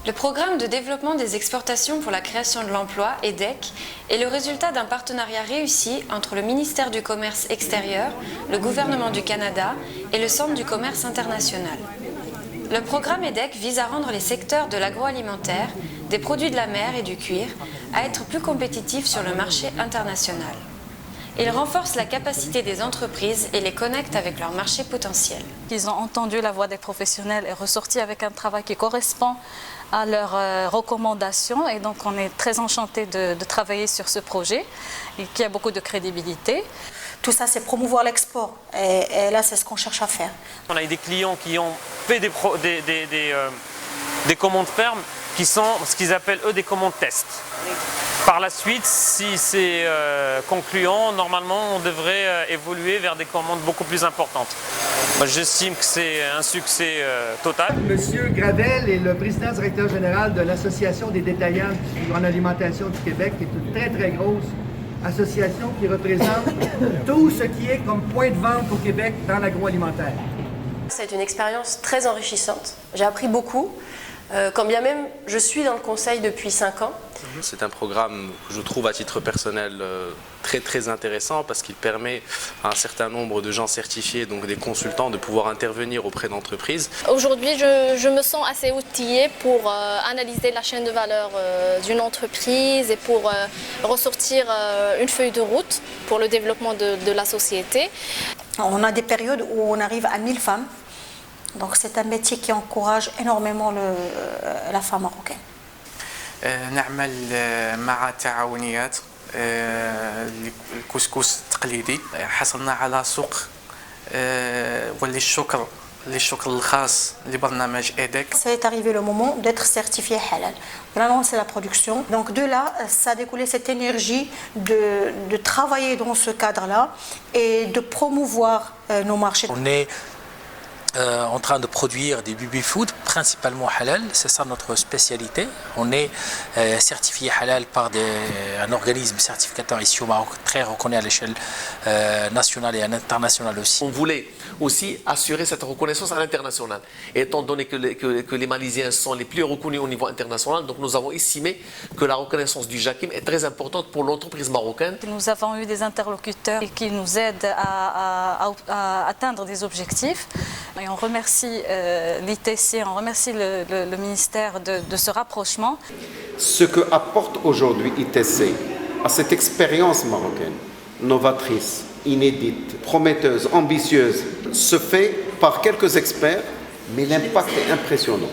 Le programme de développement des exportations pour la création de l'emploi, EDEC, est le résultat d'un partenariat réussi entre le ministère du Commerce extérieur, le gouvernement du Canada et le Centre du commerce international. Le programme EDEC vise à rendre les secteurs de l'agroalimentaire, des produits de la mer et du cuir à être plus compétitifs sur le marché international. Il renforce la capacité des entreprises et les connecte avec leur marché potentiel. Ils ont entendu la voix des professionnels et ressorti avec un travail qui correspond à leurs recommandations. Et donc on est très enchantés de travailler sur ce projet et qui a beaucoup de crédibilité. Tout ça, c'est promouvoir l'export. Et là, c'est ce qu'on cherche à faire. On a eu des clients qui ont fait des commandes fermes qui sont ce qu'ils appellent eux des commandes test. Par la suite, si c'est concluant, normalement on devrait évoluer vers des commandes beaucoup plus importantes. J'estime que c'est un succès total. Monsieur Gravel est le président directeur général de l'Association des détaillants en alimentation du Québec, qui est une très très grosse association qui représente tout ce qui est comme point de vente au Québec dans l'agroalimentaire. C'est une expérience très enrichissante. J'ai appris beaucoup. Quand bien même je suis dans le conseil depuis 5 ans. C'est un programme que je trouve à titre personnel très intéressant parce qu'il permet à un certain nombre de gens certifiés, donc des consultants, de pouvoir intervenir auprès d'entreprises. Aujourd'hui, je me sens assez outillée pour analyser la chaîne de valeur d'une entreprise et pour ressortir une feuille de route pour le développement de la société. On a des périodes où on arrive à 1000 femmes. Donc c'est un métier qui encourage énormément la femme marocaine. نعمل مع تعاونيات الكسكس التقليدي حصلنا على سوق وللشكر الخاص لبرنامج EDEC. C'est arrivé le moment d'être certifié halal. On a lancé la production. Donc de là, ça a découlé cette énergie de travailler dans ce cadre-là et de promouvoir nos marchés. On est en train de produire des baby-food, principalement halal, c'est ça notre spécialité. On est certifié halal par un organisme certificateur ici au Maroc, très reconnu à l'échelle nationale et internationale aussi. On voulait aussi assurer cette reconnaissance à l'international. Et étant donné que les Malaisiens sont les plus reconnus au niveau international, donc nous avons estimé que la reconnaissance du JAKIM est très importante pour l'entreprise marocaine. Nous avons eu des interlocuteurs qui nous aident à atteindre des objectifs. Et on remercie l'ITC, on remercie le ministère de ce rapprochement. Ce que apporte aujourd'hui ITC à cette expérience marocaine, novatrice, inédite, prometteuse, ambitieuse, se fait par quelques experts, mais l'impact est impressionnant.